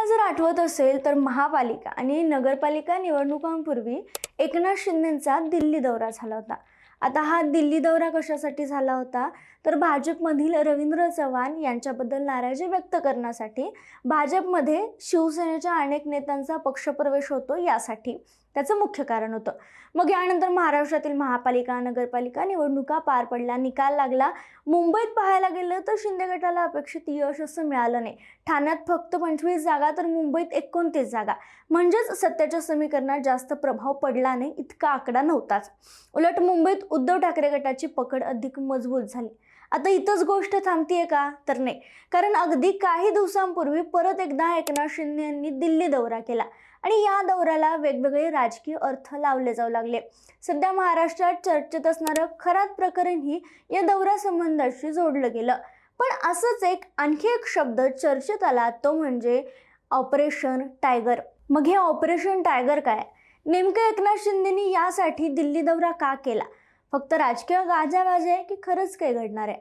जर आठवत असेल तर महापालिका आणि नगरपालिका निवडणुकांपूर्वी एकनाथ शिंदेंचा दिल्ली दौरा झाला होता. आता हा दिल्ली दौरा कशासाठी झाला होता तर भाजपमधील रवींद्र चव्हाण यांच्याबद्दल नाराजी व्यक्त करण्यासाठी भाजपमध्ये शिवसेनेच्या अनेक नेत्यांचा पक्षप्रवेश होतो यासाठी त्याचं मुख्य कारण होतं. मग यानंतर महाराष्ट्रातील महापालिका नगरपालिका निवडणुका पार पडल्या, निकाल लागला. मुंबईत पाहायला गेलं तर शिंदे गटाला अपेक्षित यश असं मिळालं नाही. ठाण्यात फक्त 25 जागा तर मुंबईत 29 जागा, म्हणजेच सत्तेच्या समीकरणात जास्त प्रभाव पडला नाही इतका आकडा नव्हताच. उलट मुंबईत उद्धव ठाकरे गटाची पकड अधिक मजबूत झाली. आता इथंच गोष्ट थांबतीये का तर नाही, कारण अगदी काही दिवसांपूर्वी परत एकदा एकनाथ शिंदे यांनी दिल्ली दौरा केला आणि या दौऱ्याला वेगवेगळे राजकीय अर्थ लावले जाऊ लागले. सध्या महाराष्ट्रात चर्चेत असणारं खरात प्रकरणही या दौऱ्यासंबंधाशी जोडलं गेलं. पण असंच आणखी एक शब्द चर्चेत आला, तो म्हणजे ऑपरेशन टायगर. मग हे ऑपरेशन टायगर काय? नेमकं एकनाथ शिंदेनी यासाठी दिल्ली दौरा का केला? फक्त राजकीय गाजावाजा आहे की खरंच काही घडणार आहे?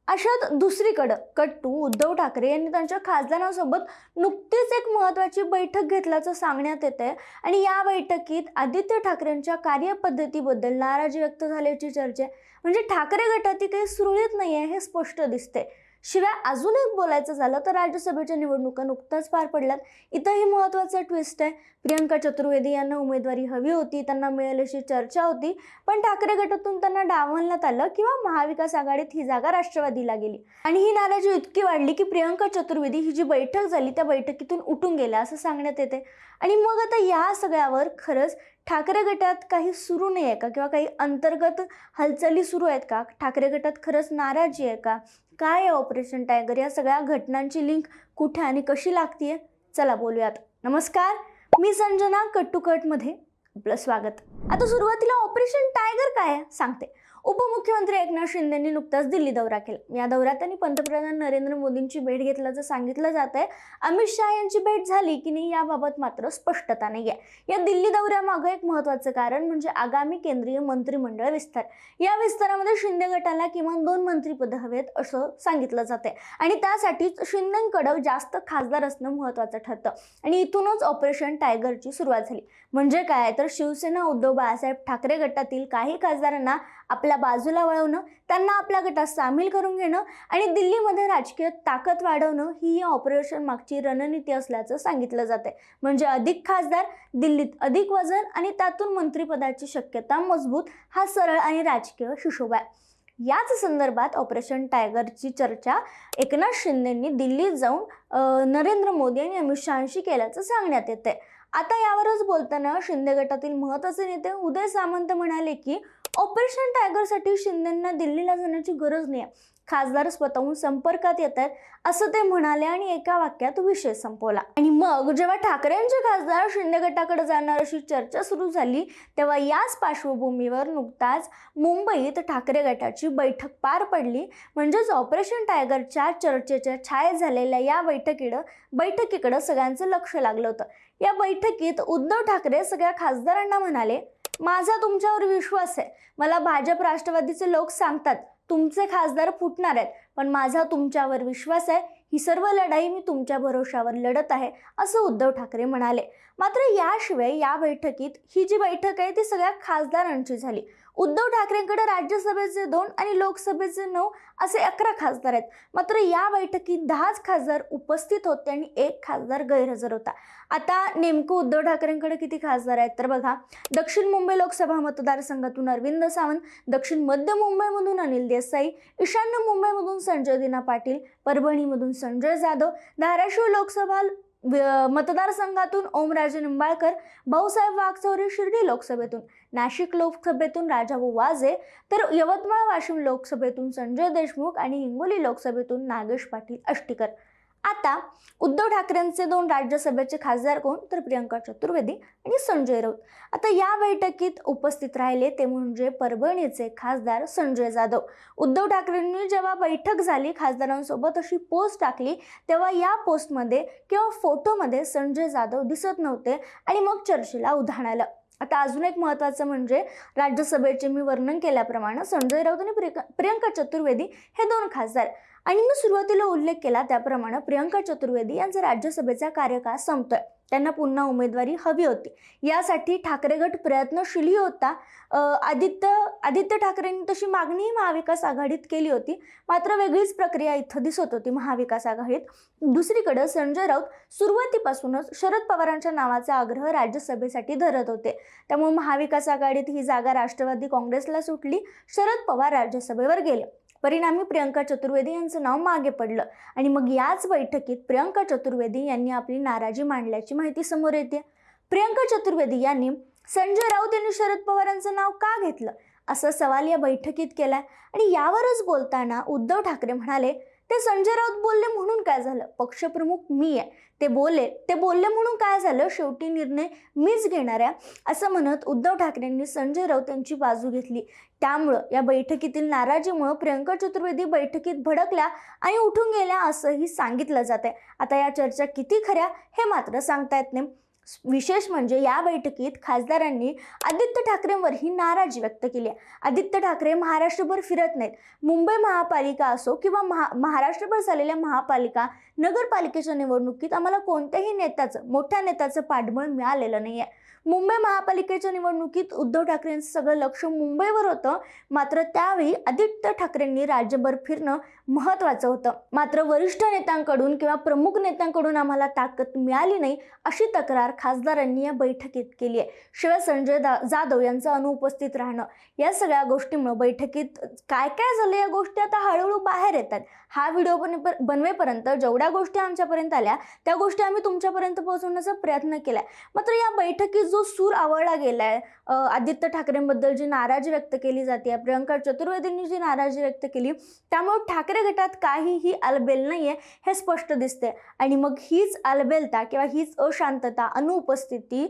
अशात दुसरीकडं कट्टू उद्धव ठाकरे यांनी त्यांच्या खासदारांसोबत नुकतीच एक महत्त्वाची बैठक घेतल्याचं सांगण्यात येतंय आणि या बैठकीत आदित्य ठाकरेंच्या कार्यपद्धतीबद्दल नाराजी व्यक्त झाल्याची चर्चा आहे. म्हणजे ठाकरे गटाती काही सुरळीत नाही आहे हे स्पष्ट दिसते. शिवाय अजून एक बोलायचं झालं तर राज्यसभेच्या निवडणुका नुकताच पार पडल्यात. इथंही महत्त्वाचा ट्विस्ट आहे. प्रियंका चतुर्वेदी यांना उमेदवारी हवी होती, त्यांना मिळेल अशी चर्चा होती, पण ठाकरे गटातून त्यांना डावलण्यात आलं किंवा महाविकास आघाडीत ही जागा राष्ट्रवादीला गेली आणि ही नाराजी इतकी वाढली की प्रियंका चतुर्वेदी ही जी बैठक झाली त्या बैठकीतून उठून गेल्या असं सांगण्यात येते. आणि मग आता या सगळ्यावर खरंच ठाकरे गटात काही सुरू नाही आहे का, किंवा काही अंतर्गत हालचाली सुरू आहेत का? ठाकरे गटात खरंच नाराजी आहे का? काय आहे ऑपरेशन टायगर? या सगळ्या घटनांची लिंक कुठे आणि कशी लागतीये? चला बोलूयात. नमस्कार, मी संजना. कट्टुकटमध्ये आपलं स्वागत. आता सुरुवातीला ऑपरेशन टायगर काय आहे सांगते. उपमुख्यमंत्री एकनाथ शिंदेंनी नुकताच दिल्ली दौरा केला. या दौऱ्यात त्यांनी पंतप्रधान नरेंद्र मोदींची भेट घेतल्याचं सांगितलं जात आहे. अमित शहा यांची भेट झाली की नाही याबाबत मात्र स्पष्टता नाही आहे. या दिल्ली दौऱ्यामागं एक महत्त्वाचं कारण म्हणजे आगामी केंद्रीय मंत्रिमंडळ विस्तार. या विस्तारामध्ये शिंदे गटाला किमान 2 मंत्रिपद हवेत असं सांगितलं जाते आणि त्यासाठीच शिंदेंकडे जास्त खासदार असणं महत्त्वाचं ठरतं आणि इथूनच ऑपरेशन टायगरची सुरुवात झाली. म्हणजे काय तर शिवसेना उद्धव बाळासाहेब ठाकरे गटातील काही खासदारांना आपल्या बाजूला वळवणं, त्यांना आपल्या गटात सामील करून घेणं आणि दिल्लीमध्ये राजकीय ताकद वाढवणं ही या ऑपरेशन मागची रणनीती असल्याचं सांगितलं जाते. म्हणजे अधिक खासदार, दिल्लीत अधिक वजन आणि त्यातून मंत्रिपदाची शक्यता मजबूत, हा सरळ आणि राजकीय हिशोब आहे. याच संदर्भात ऑपरेशन टायगरची चर्चा एकनाथ शिंदेंनी दिल्लीत जाऊन नरेंद्र मोदी आणि अमित शहांशी केल्याचं सांगण्यात येते. आता यावरच बोलताना शिंदे गटातील महत्त्वाचे नेते उदय सामंत म्हणाले की ऑपरेशन टायगरसाठी शिंदेंना दिल्लीला जाण्याची गरज नाही, खासदार स्वतःहून संपर्कात येत आहेत असं ते म्हणाले आणि एका वाक्यात विषय संपवला. आणि मग जेव्हा ठाकरेंचे खासदार शिंदे गटाकडे जाणार अशी चर्चा सुरू झाली तेव्हा याच पार्श्वभूमीवर नुकताच मुंबईत ठाकरे गटाची बैठक पार पडली. म्हणजेच ऑपरेशन टायगरच्या चर्चेच्या छायेत झालेल्या या बैठकीकडे सगळ्यांचं लक्ष लागलं होतं. या बैठकीत उद्धव ठाकरे सगळ्या खासदारांना म्हणाले, माझा तुमच्यावर विश्वास आहे. मला भाजप राष्ट्रवादीचे लोक सांगतात तुमचे खासदार फुटणार आहेत, पण माझा तुमच्यावर विश्वास आहे. ही सर्व लढाई मी तुमच्या भरोशावर लढत आहे असं उद्धव ठाकरे म्हणाले. मात्र याशिवाय या बैठकीत ही जी बैठक आहे ती सगळ्या खासदारांची झाली. उद्धव ठाकरेंकडे राज्यसभेचे 2 आणि लोकसभेचे 9 असे 11 खासदार आहेत. मात्र या बैठकीत 10च खासदार उपस्थित होते आणि 1 खासदार गैरहजर होता. आता नेमकं उद्धव ठाकरेंकडे किती खासदार आहेत तर बघा, दक्षिण मुंबई लोकसभा मतदारसंघातून अरविंद सावंत, दक्षिण मध्य मुंबईमधून अनिल देसाई, ईशान्य मुंबईमधून संजय दिना पाटील, परभणीमधून संजय जाधव, धाराशिव लोकसभा मतदारसंघातून ओमराजे निंबाळकर, भाऊसाहेब वागचौरे शिर्डी लोकसभेतून, नाशिक लोकसभेतून राजाभाऊ वाजे, तर यवतमाळ वाशिम लोकसभेतून संजय देशमुख आणि हिंगोली लोकसभेतून नागेश पाटील आष्टीकर. आता उद्धव ठाकरेंचे 2 राज्यसभेचे खासदार कोण तर प्रियंका चतुर्वेदी आणि संजय राऊत. आता या बैठकीत उपस्थित राहिले ते म्हणजे परभणीचे खासदार संजय जाधव. उद्धव ठाकरेंनी जेव्हा बैठक झाली खासदारांसोबत अशी पोस्ट टाकली तेव्हा या पोस्टमध्ये किंवा फोटोमध्ये संजय जाधव दिसत नव्हते आणि मग चर्चेला उधाण आलं. आता अजून एक महत्त्वाचं म्हणजे राज्यसभेचे मी वर्णन केल्याप्रमाणे संजय राऊत आणि प्रियंका चतुर्वेदी हे 2 खासदार. आणि मी सुरुवातीला उल्लेख केला त्याप्रमाणे प्रियंका चतुर्वेदी यांचा राज्यसभेचा कार्यकाळ संपतोय, त्यांना पुन्हा उमेदवारी हवी होती. यासाठी ठाकरे गट प्रयत्नशील होता. आदित्य ठाकरेंनी तशी मागणी महाविकास आघाडीत केली होती, मात्र वेगळीच प्रक्रिया इथं दिसत होती महाविकास आघाडीत. दुसरीकडे संजय राऊत सुरुवातीपासूनच शरद पवारांच्या नावाचा आग्रह राज्यसभेसाठी धरत होते. त्यामुळे महाविकास आघाडीत ही जागा राष्ट्रवादी काँग्रेसला सुटली. शरद पवार राज्यसभेवर गेले. परिणामी प्रियंका चतुर्वेदी यांचं नाव मागे पडलं आणि मग याच बैठकीत प्रियंका चतुर्वेदी यांनी आपली नाराजी मांडल्याची माहिती समोर येते. प्रियंका चतुर्वेदी यांनी संजय राऊत यांनी शरद पवारांचं नाव का घेतलं असा सवाल या बैठकीत केलाय. आणि यावरच बोलताना उद्धव ठाकरे म्हणाले, ते संजय राऊत बोलले म्हणून काय झालं, पक्षप्रमुख मी आहे, ते बोलले म्हणून काय झालं, शेवटी निर्णय मीच घेणार आहे असं म्हणत उद्धव ठाकरेंनी संजय राऊत यांची बाजू घेतली. त्यामुळं या बैठकीतील नाराजीमुळे प्रियंका चतुर्वेदी बैठकीत भडकल्या आणि उठून गेल्या असंही सांगितलं जात आहे. आता या चर्चा किती खऱ्या हे मात्र सांगता येत नाही. विशेष म्हणजे या बैठकीत खासदारांनी आदित्य ठाकरेंवरही नाराजी व्यक्त केली आहे. आदित्य ठाकरे महाराष्ट्रभर फिरत नाहीत. मुंबई महापालिका असो किंवा महाराष्ट्रभर झालेल्या महापालिका नगरपालिकेच्या निवडणुकीत आम्हाला कोणत्याही मोठ्या नेत्याचं पाठबळ मिळालेलं नाही आहे. मुंबई महापालिकेच्या निवडणुकीत उद्धव ठाकरेंचं सगळं लक्ष मुंबईवर होतं, मात्र त्यावेळी आदित्य ठाकरेंनी राज्यभर फिरणं महत्त्वाचं होतं. मात्र वरिष्ठ नेत्यांकडून किंवा प्रमुख नेत्यांकडून आम्हाला ताकद मिळाली नाही अशी तक्रार खासदारांनी या बैठकीत केली आहे. शिवाय संजय जाधव यांचं अनुपस्थित राहणं या सगळ्या गोष्टींमुळे बैठकीत काय काय झालं या गोष्टी आता हळूहळू बाहेर येतात. हा व्हिडिओ बनवेपर्यंत जेवढ्या गोष्टी आमच्यापर्यंत आल्या त्या गोष्टी आम्ही तुमच्यापर्यंत पोहोचवण्याचा प्रयत्न केलाय. मात्र या बैठकीत जो सूर आवळला गेलाय, आदित्य ठाकरेंबद्दल जी नाराजी व्यक्त केली जाते, प्रियंका चतुर्वेदींनी जी नाराजी व्यक्त केली, त्यामुळे ठाकरे गटात काहीही आलबेल नाहीये हे स्पष्ट दिसते. आणि मग हीच आलबेलता किंवा हीच अशांतता, अनुपस्थिती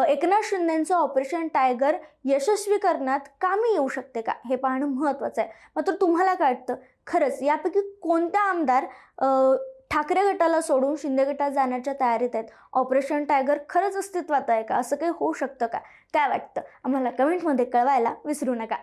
एकनाथ शिंदेंचं ऑपरेशन टायगर यशस्वी करण्यात कामी येऊ शकते का हे पाहणं महत्त्वाचं आहे. मात्र तुम्हाला काय वाटतं, खरंच यापैकी कोणता आमदार ठाकरे गटाला सोडून शिंदे गटात जाण्याच्या तयारीत आहेत? ऑपरेशन टायगर खरंच अस्तित्वात आहे का? असं काही होऊ शकतं का? काय वाटतं आम्हाला कमेंटमध्ये कळवायला विसरू नका.